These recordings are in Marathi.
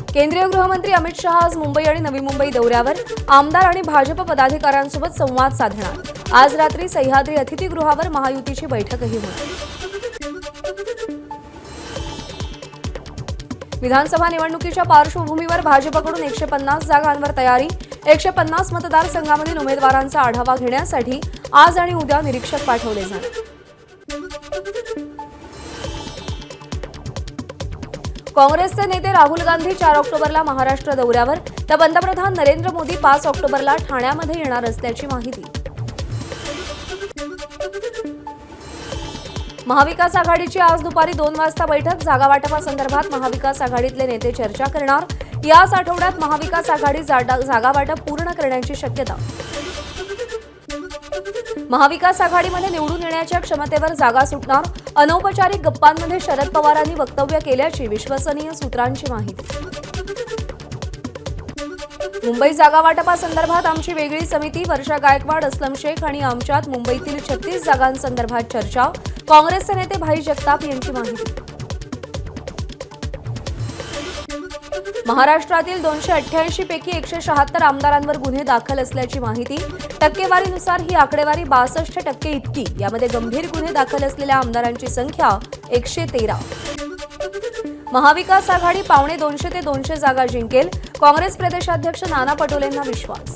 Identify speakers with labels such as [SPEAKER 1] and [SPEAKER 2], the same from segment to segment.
[SPEAKER 1] केंद्रीय गृहमंत्री अमित शहा आज मुंबई आणि नवी मुंबई दौऱ्यावर आमदार आणि भाजप पदाधिकाऱ्यांसोबत संवाद साधणार। आज रात्री सह्याद्री अतिथीगृहावर महायुतीची बैठकही होणार। विधानसभा निवडणुकीच्या पार्श्वभूमीवर भाजपकडून 150 जागांवर तयारी। 150 मतदारसंघांमधील उमेदवारांचा आढावा घेण्यासाठी आज आणि उद्या निरीक्षक पाठवले जाणार। काँग्रेसचे नेते राहुल गांधी 4 ऑक्टोबरला महाराष्ट्र दौऱ्यावर, तर पंतप्रधान नरेंद्र मोदी 5 ऑक्टोबरला ठाण्यामध्ये येणार असल्याची माहिती। महाविकास आघाडीची आज दुपारी 2 वाजता बैठक। जागा वाटपासंदर्भात महाविकास आघाडीतले नेते चर्चा करणार। याच आठवड्यात महाविकास आघाडी जागा वाटप पूर्ण करण्याची शक्यता। महाविकास आघाडीमध्ये निवडून येण्याच्या क्षमतेवर जागा सुटणार। अनौपचारिक गप्पांमध्ये शरद पवारांनी वक्तव्य केल्याची विश्वसनीय सूत्रांची माहिती। मुंबई जागा वाटपासंदर्भात आमची वेगळी समिती। वर्षा गायकवाड, असलम शेख आणि आमच्यात मुंबईतील 36 जागांसंदर्भात चर्चा। काँग्रेसचे नेते भाई जगताप यांची माहिती। महाराष्ट्रातील 288 पैकी 176 आमदारांवर गुन्हे दाखल असल्याची माहिती। टक्केवारीनुसार ही आकडेवारी 62% इतकी। यामध्ये गंभीर गुन्हे दाखल असलेल्या आमदारांची संख्या 113। महाविकास आघाडी 125 ते 200 जागा जिंकेल। काँग्रेस प्रदेशाध्यक्ष नाना पटोलेंना विश्वास।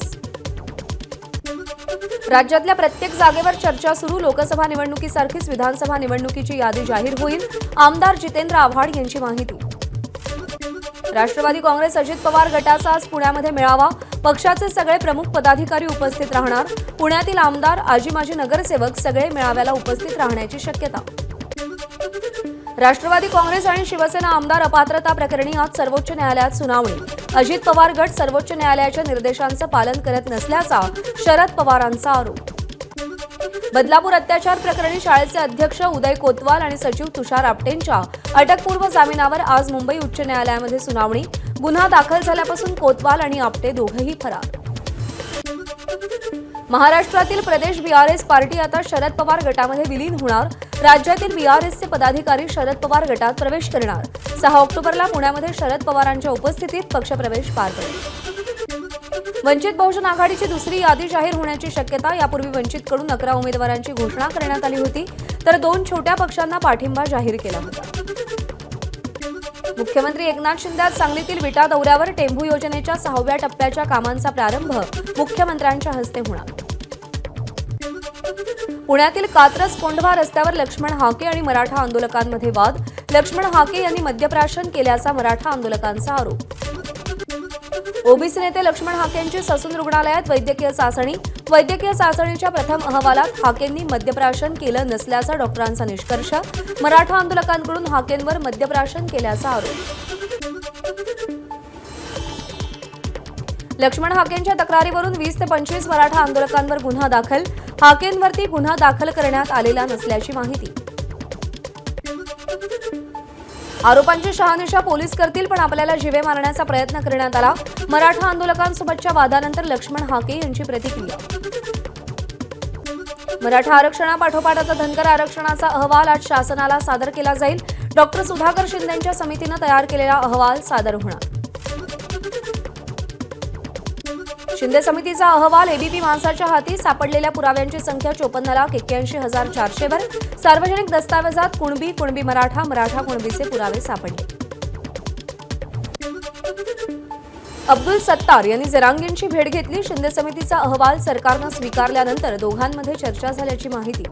[SPEAKER 1] राज्यातल्या प्रत्येक जागेवर चर्चा सुरू। लोकसभा निवडणुकीसारखीच विधानसभा निवडणुकीची यादी जाहीर होईल। आमदार जितेंद्र आव्हाड यांची माहिती। राष्ट्रवादी काँग्रेस अजित पवार गटाचा आज पुण्यामध्ये मेळावा। पक्षाचे सगळे प्रमुख पदाधिकारी उपस्थित राहणार। पुण्यातील आमदार, आजी माजी नगरसेवक सगळे मेळाव्याला उपस्थित राहण्याची शक्यता। राष्ट्रवादी काँग्रेस आणि शिवसेना आमदार अपात्रता प्रकरणी आज सर्वोच्च न्यायालयात सुनावणी। अजित पवार गट सर्वोच्च न्यायालयाच्या निर्देशांचं पालन करत नसल्याचा शरद पवारांचा आरोप। बदलापूर अत्याचार प्रकरणी शाळेचे अध्यक्ष उदय कोतवाल आणि सचिव तुषार आपटेंच्या अटकपूर्व जामिनावर आज मुंबई उच्च न्यायालयामध्ये सुनावणी। गुन्हा दाखल झाल्यापासून कोतवाल आणि आपटे दोघेही फरार। महाराष्ट्रातील प्रदेश बीआरएस पार्टी आता शरद पवार गटामध्ये विलीन होणार। राज्यातील बीआरएसचे पदाधिकारी शरद पवार गटात प्रवेश करणार। 6 ऑक्टोबरला पुण्यामध्ये शरद पवारांच्या उपस्थितीत पक्षप्रवेश पार पडेल। वंचित बहुजन आघाडीची दुसरी यादी जाहीर होण्याची शक्यता। यापूर्वी वंचितकडून 11 उमेदवारांची घोषणा करण्यात आली होती, तर 2 छोट्या पक्षांना पाठिंबा जाहीर केला होता। मुख्यमंत्री एकनाथ शिंदे आज सांगलीतील विटा दौऱ्यावर। टेंभू योजनेच्या 6व्या टप्प्याच्या कामांचा प्रारंभ मुख्यमंत्र्यांच्या हस्ते होणार। पुण्यातील कात्रज कोंढवा रस्त्यावर लक्ष्मण हाके आणि मराठा आंदोलकांमध्ये वाद। लक्ष्मण हाके यांनी मद्यप्राशन केल्याचा मराठा आंदोलकांचा आरोप। ओबीसी नेते लक्ष्मण हाकेंची ससून रुग्णालयात वैद्यकीय चाचणी। वैद्यकीय चाचणीच्या प्रथम अहवालात हाकेंनी मद्यप्राशन केलं नसल्याचा डॉक्टरांचा निष्कर्ष। मराठा आंदोलकांकडून हाकेंवर मद्यप्राशन केल्याचा आरोप। लक्ष्मण हाकेंच्या तक्रारीवरून 20 ते 25 मराठा आंदोलकांवर गुन्हा दाखल। हाकेंवरती गुन्हा दाखल करण्यात आलेला नसल्याची माहिती। आरोपांची शहानिशा पोलीस करतील, पण आपल्याला जीवे मारण्याचा प्रयत्न करण्यात आला। मराठा आंदोलकांसोबतच्या वादानंतर लक्ष्मण हाके यांची प्रतिक्रिया। मराठा आरक्षणापाठोपाठ आता धनगर आरक्षणाचा अहवाल आज शासनाला सादर केला जाईल। डॉक्टर सुधाकर शिंदेंच्या समितीनं तयार केलेला अहवाल सादर होणार। शिंदे समितीचा अहवाल। एबीपी माणसाच्या हाती सापडलेल्या पुराव्यांची संख्या 54,81,400 वर। सार्वजनिक दस्तावेजात कुणबी मराठा कुणबीचे पुरावे सापडले। अब्दुल सत्तार यांनी जरांगींची भेट घेतली। शिंदे समितीचा अहवाल सरकारनं स्वीकारल्यानंतर दोघांमध्ये चर्चा झाल्याची माहिती।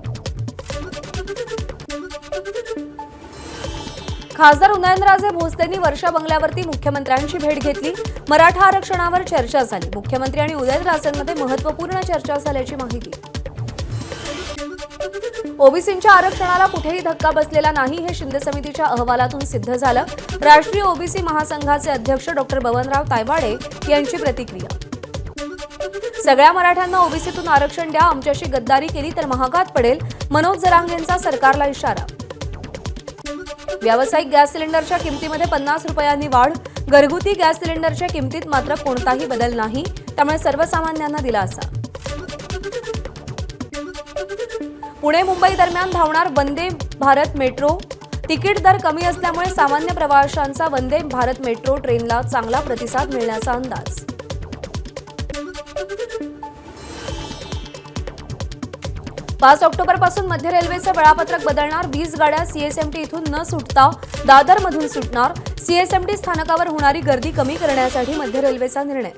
[SPEAKER 1] खासदार उदयनराजे भोसलेंनी वर्षा बंगल्यावरती मुख्यमंत्र्यांची भेट घेतली। मराठा आरक्षणावर चर्चा झाली। मुख्यमंत्री आणि उदयनराजेंमध्ये महत्त्वपूर्ण चर्चा झाल्याची माहिती। ओबीसींच्या आरक्षणाला कुठेही धक्का बसलेला नाही, हे शिंदे समितीच्या अहवालातून सिद्ध झालं। राष्ट्रीय ओबीसी महासंघाचे अध्यक्ष डॉक्टर बबनराव तायवाडे यांची प्रतिक्रिया। सगळ्या मराठ्यांना ओबीसीतून आरक्षण द्या, आमच्याशी गद्दारी केली तर महागात पडेल, मनोज जरांगेंचा सरकारला इशारा। व्यावसायिक गॅस सिलेंडरच्या किमतीमध्ये 50 रुपयांनी वाढ। घरगुती गॅस सिलेंडरच्या किमतीत मात्र कोणताही बदल नाही, त्यामुळे सर्वसामान्यांना दिलासा। पुणे मुंबई दरम्यान धावणार वंदे भारत मेट्रो। तिकीट दर कमी असल्यामुळे सामान्य प्रवाशांचा वंदे भारत मेट्रो ट्रेनला चांगला प्रतिसाद मिळण्याचा अंदाज. 5 ऑक्टोबरपासून मध्य रेल्वेचं वेळापत्रक बदलणार. 20 गाड्या सीएसएमटी इथून न सुटता दादरमधून सुटणार. सीएसएमटी स्थानकावर होणारी गर्दी कमी करण्यासाठी मध्य रेल्वेचा निर्णय.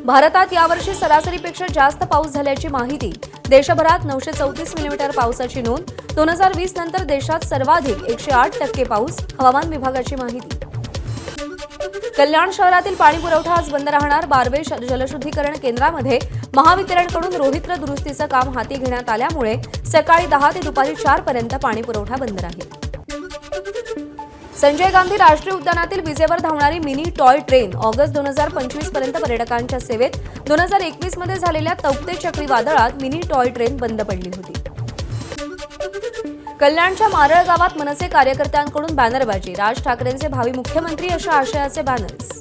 [SPEAKER 1] भारतात यावर्षी सरासरीपेक्षा जास्त पाऊस झाल्याची माहिती. देशभरात 934 मिलीमीटर पावसाची नोंद. 2020 नंतर देशात सर्वाधिक 108% पाऊस. हवामान विभागाची माहिती. कल्याण शहरातील पाणी पुरवठा आज बंद राहणार. बारवे जलशुद्धीकरण केंद्रामध्ये महावितरणकडून रोहित्र दुरुस्तीचं काम हाती घेण्यात आल्यामुळे सकाळी 10 ते दुपारी 4 पर्यंत पाणी पुरवठा बंद राहील. संजय गांधी राष्ट्रीय उद्यानातील विजेवर धावणारी मिनी टॉय ट्रेन ऑगस्ट 2025 पर्यंत पर्यटकांच्या सेवेत. 2021 मध्ये झालेल्या तौक्ते चक्रीवादळात मिनी टॉय ट्रेन बंद पडली होती. कल्याणच्या मारळ गावात मनसे कार्यकर्त्यांकडून बॅनरबाजी. राज ठाकरेंचे भावी मुख्यमंत्री अशा आशयाचे बॅनर्स.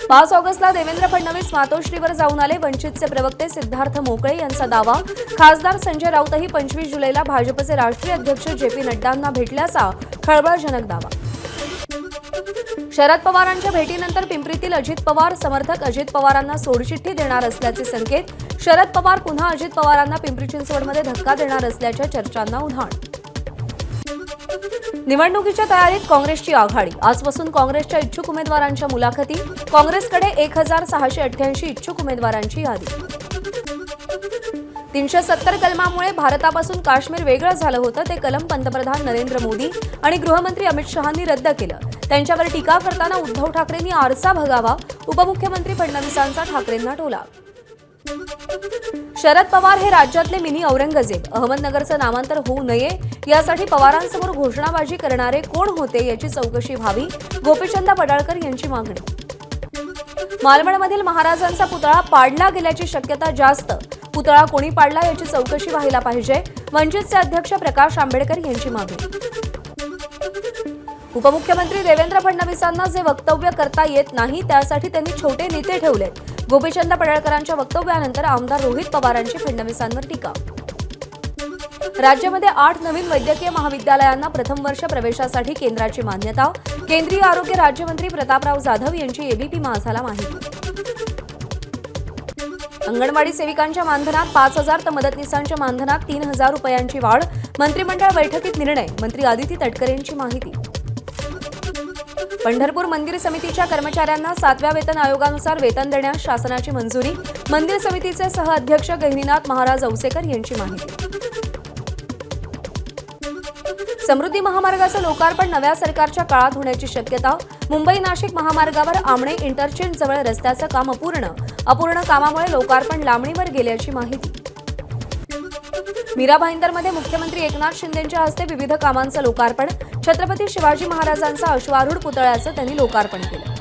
[SPEAKER 1] 5 ऑगस्टला देवेंद्र फडणवीस मातोश्रीवर जाऊन आले. वंचितचे प्रवक्ते सिद्धार्थ मोकळे यांचा दावा. खासदार संजय राऊतही 25 जुलैला भाजपचे राष्ट्रीय अध्यक्ष जे.पी. नड्डांना भेटल्याचा खळबळजनक दावा. शरद पवारांच्या भेटीनंतर पिंपरीतील अजित पवार समर्थक अजित पवारांना सोडचिठ्ठी देणार असल्याचे संकेत. शरद पवार पुन्हा अजित पवारांना पिंपरी चिंचवडमध्ये धक्का देणार असल्याच्या चर्चांना उधाण. निवडणुकीच्या तयारीत काँग्रेसची आघाडी. आजपासून काँग्रेसच्या इच्छुक उमेदवारांच्या मुलाखती. काँग्रेसकडे 1688 इच्छुक उमेदवारांची यादी. 370 कलमामुळे भारतापासून काश्मीर वेगळं झालं होतं ते कलम पंतप्रधान नरेंद्र मोदी आणि गृहमंत्री अमित शहांनी रद्द केलं. त्यांच्यावर टीका करताना उद्धव ठाकरेंनी आरसा भगावा. उपमुख्यमंत्री फडणवीसांचा ठाकरेंना टोला. शरद पवार हे राज्यातले मिनी औरंगजेब. अहमदनगरचं नामांतर होऊ नये यासाठी पवारांसमोर घोषणाबाजी करणारे कोण होते याची चौकशी व्हावी. गोपीचंद पडळकर यांची मागणी. मालवणमधील महाराजांचा पुतळा पाडला गेल्याची शक्यता जास्त. पुतळा कोणी पाडला याची चौकशी व्हायला पाहिजे. वंचितचे अध्यक्ष प्रकाश आंबेडकर यांची मागणी. उपमुख्यमंत्री देवेंद्र फडणवीसांना जे वक्तव्य करता येत नाही त्यासाठी त्यांनी छोटे नेते ठेवलेत. गोपीचंद पडळकरांच्या वक्तव्यानंतर आमदार रोहित पवारांची फडणवीसांवर टीका. राज्यामध्ये 8 नवीन वैद्यकीय महाविद्यालयांना प्रथम वर्ष प्रवेशासाठी केंद्राची मान्यता. केंद्रीय आरोग्य राज्यमंत्री प्रतापराव जाधव यांची एबीपी माझाला माहिती. अंगणवाडी सेविकांच्या मानधनात 5,000 तर मदतनीसांच्या मानधनात 3,000 रुपयांची वाढ. मंत्रिमंडळ बैठकीत निर्णय. मंत्री आदिती तटकरे यांची माहिती. पंढरपूर मंदिर समितीच्या कर्मचाऱ्यांना 7व्या वेतन आयोगानुसार वेतन देण्यास शासनाची मंजुरी. मंदिर समितीचे सहअध्यक्ष गहिनीनाथ महाराज औसेकर यांची माहिती. समृद्धी महामार्गाचं लोकार्पण नव्या सरकारच्या काळात होण्याची शक्यता. मुंबई नाशिक महामार्गावर आमणे इंटरचेंज जवळ रस्त्याचं काम अपूर्ण कामामुळे लोकार्पण लांबणीवर गेल्याची माहिती. मीरा भाईंदरमध्ये मुख्यमंत्री एकनाथ शिंदेंच्या हस्ते विविध कामांचं लोकार्पण. छत्रपती शिवाजी महाराजांचा अश्वारूढ पुतळ्याचं त्यांनी लोकार्पण केलं.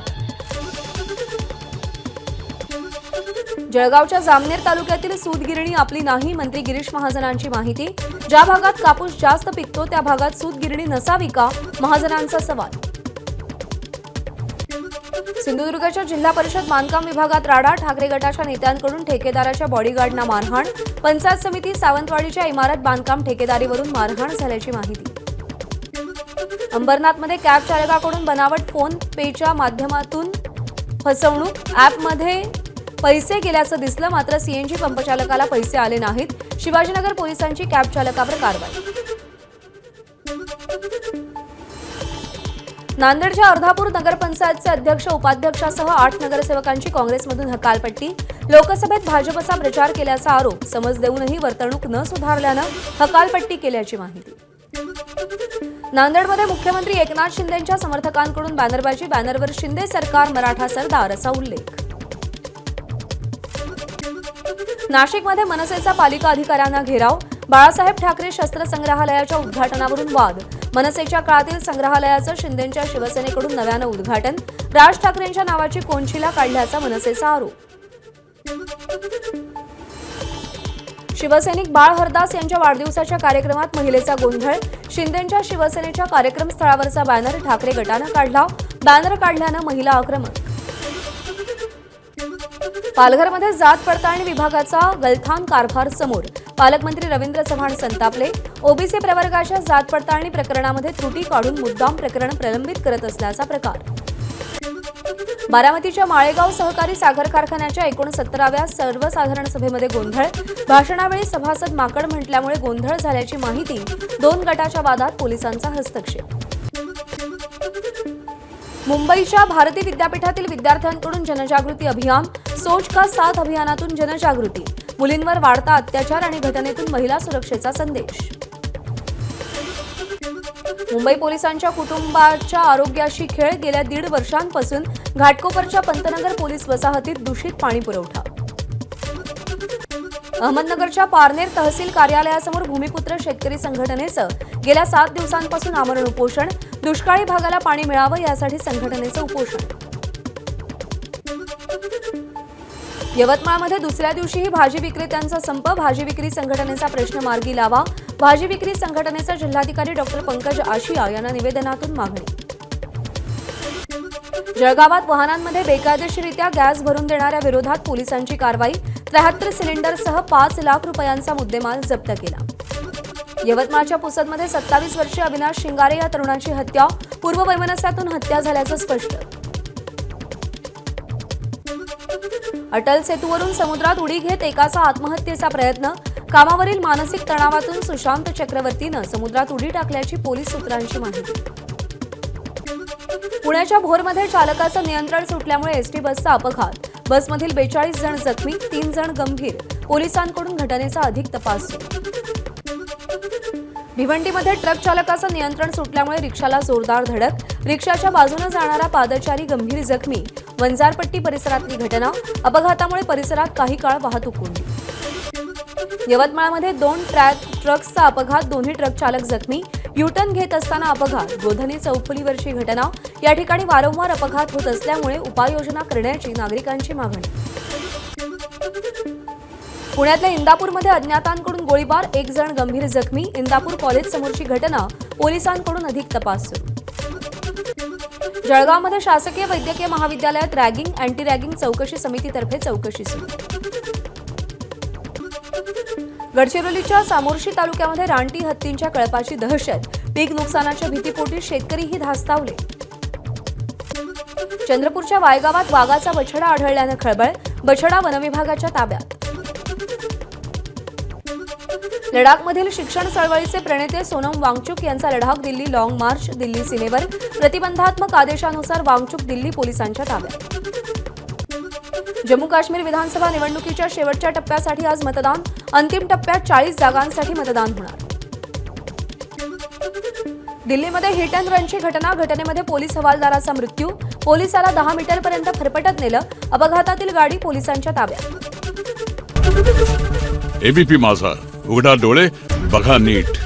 [SPEAKER 1] जळगावच्या जामनेर तालुक्यातील सूत गिरणी आपली नाही. मंत्री गिरीश महाजनांची माहिती. ज्या भागात कापूस जास्त पिकतो त्या भागात सूत गिरणी नसावी का? महाजनांचा सवाल. सिंधुदुर्गच्या जिल्हा परिषद बांधकाम विभागात राडा. ठाकरे गटाच्या नेत्यांकडून ठेकेदाराच्या बॉडीगार्डना मारहाण. पंचायत समिती सावंतवाडीच्या इमारत बांधकाम ठेकेदारीवरून मारहाण झाल्याची माहिती. अंबरनाथमध्ये कॅब चालकाकडून बनावट फोन पेच्या माध्यमातून फसवणूक. ॲपमध्ये पैसे गेल्याचं दिसलं मात्र सीएनजी पंपचालकाला पैसे आले नाहीत. शिवाजीनगर पोलिसांची कॅब चालकावर कारवाई. नांदेडच्या अर्धापूर नगरपंचायतचे अध्यक्ष उपाध्यक्षासह 8 नगरसेवकांची काँग्रेसमधून हकालपट्टी. लोकसभेत भाजपचा प्रचार केल्याचा आरोप. समज देऊनही वर्तणूक न सुधारल्यानं हकालपट्टी केल्याची माहिती. नांदेडमध्ये मुख्यमंत्री एकनाथ शिंदेंच्या समर्थकांकडून बॅनरबाजी. बॅनरवर शिंदे सरकार मराठा सरदार असा उल्लेख. नाशिकमध्ये मनसेचा पालिका अधिकाऱ्यांना घेराव. बाळासाहेब ठाकरे शस्त्र संग्रहालयाच्या उद्घाटनावरून वाद. मनसेच्या काळातील संग्रहालयाचं शिंदेंच्या शिवसेनेकडून नव्यानं उद्घाटन. राज ठाकरेंच्या नावाची कोनशिला काढल्याचा मनसेचा आरोप. शिवसैनिक बाळ हरदास यांच्या वाढदिवसाच्या कार्यक्रमात महिलेचा गोंधळ. शिंदेंच्या शिवसेनेच्या कार्यक्रमस्थळावरचा बॅनर ठाकरे गटानं काढला. बॅनर काढल्यानं महिला आक्रमक. पालघरमध्ये जात पडताळणी विभागाचा गलथान कारभार समोर. पालकमंत्री रवींद्र चव्हाण संतापले. ओबीसी प्रवर्गाच्या जात पडताळणी प्रकरणामध्ये त्रुटी काढून मुद्दाम प्रकरण प्रलंबित करत असल्याचा प्रकार. बारामतीच्या माळेगाव सहकारी साखर कारखान्याच्या 69व्या सर्वसाधारण सभेमध्ये गोंधळ. भाषणावेळी सभासद माकड म्हटल्यामुळे गोंधळ झाल्याची माहिती. 2 गटाच्या वादात पोलिसांचा हस्तक्षेप. मुंबईच्या भारती विद्यापीठातील विद्यार्थ्यांकडून जनजागृती अभियान. सोच का साथ अभियानातून जनजागृती. मुलींवर वाढता अत्याचार आणि घटनेतून महिला सुरक्षेचा संदेश. मुंबई पोलिसांच्या कुटुंबाच्या आरोग्याशी खेळ. गेल्या 1.5 वर्षांपासून घाटकोपरच्या पंतनगर पोलीस वसाहतीत दूषित पाणी पुरवठा. अहमदनगरच्या पारनेर तहसील कार्यालयासमोर भूमिपुत्र शेतकरी संघटनेचं गेल्या 7 दिवसांपासून आमरण उपोषण. दुष्काळी भागाला पाणी मिळावं यासाठी संघटनेचं उपोषण. यवतमाळमध्ये दुसऱ्या दिवशीही भाजी विक्रेत्यांचा संप. भाजी विक्री संघटनेचा प्रश्न मार्गी लावा. भाजी विक्री संघटनेचा जिल्हाधिकारी डॉ. पंकज आशिया यांना निवेदनातून मागणी. जळगावात वाहनांमध्ये बेकायदेशीररित्या गॅस भरून देणाऱ्या विरोधात पोलिसांची कारवाई. 73 सिलेंडरसह 5 लाख रुपयांचा मुद्देमाल जप्त केला. यवतमाळच्या पुसदमध्ये 27 वर्षीय अविनाश शिंगारे या तरुणाची हत्या. पूर्ववैमनस्यातून हत्या झाल्याचं स्पष्ट. अटल सेतूवरून समुद्रात उडी घेत एकाचा आत्महत्येचा प्रयत्न. कामावरील मानसिक तणावातून सुशांत चक्रवर्तीनं समुद्रात उडी टाकल्याची पोलीस सूत्रांची माहिती. पुण्याच्या भोरमध्ये चालकाचं नियंत्रण सुटल्यामुळे एसटी बसचा अपघात. बसमधील 42 जण जखमी, 3 जण गंभीर. पोलिसांकडून घटनेचा अधिक तपास सुरू. भिवंडीमध्ये ट्रक चालकाचं नियंत्रण सुटल्यामुळे रिक्षाला जोरदार धडक. रिक्षाच्या बाजूने जाणारा पादचारी गंभीर जखमी. वंजारपट्टी परिसरातली घटना. अपघातामुळे परिसरात काही काळ वाहतूक कोंडी. यवतमाळमध्ये 2 ट्रक्सचा अपघात. दोन्ही ट्रक चालक जखमी. युटर्न घेत असताना अपघात. गोधनी चौफुलीवरची घटना. या ठिकाणी वारंवार अपघात होत असल्यामुळे उपाययोजना करण्याची नागरिकांची मागणी. पुण्यातल्या इंदापूरमध्ये अज्ञातांकडून गोळीबार. 1 जण गंभीर जखमी. इंदापूर कॉलेज समोरची घटना. पोलिसांकडून अधिक तपास सुरू. जळगावमध्ये शासकीय वैद्यकीय महाविद्यालयात रॅगिंग. अँटी रॅगिंग चौकशी समितीतर्फे चौकशी सुरू. गडचिरोलीच्या सामोर्शी तालुक्यामध्ये रानटी हत्तींच्या कळपाची दहशत. पीक नुकसानाच्या भीतीपोटी शेतकरीही धास्तावले. चंद्रपूरच्या वायगावात वाघाचा बछडा आढळल्यानं खळबळ. बछडा वनविभागाच्या ताब्यात. लडाखमधील शिक्षण चळवळीचे प्रणेते सोनम वांगचुक यांचा लडाख दिल्ली लॉंग मार्च. दिल्ली सीमेवर प्रतिबंधात्मक आदेशानुसार वांगचुक दिल्ली पोलिसांच्या ताब्यात. जम्मू काश्मीर विधानसभा निवडणुकीच्या शेवटच्या टप्प्यासाठी आज मतदान. अंतिम टप्प्यात 40 जागांसाठी मतदान होणार. दिल्लीमध्ये हिट अँड रनची घटना. घटनेमध्ये पोलीस हवालदाराचा मृत्यू. पोलिसाला 10 मीटरपर्यंत फरफटत नेलं. अपघातातील गाडी पोलिसांच्या ताब्यात.
[SPEAKER 2] एबीपी माझा, उघडा डोळे बघा नीट.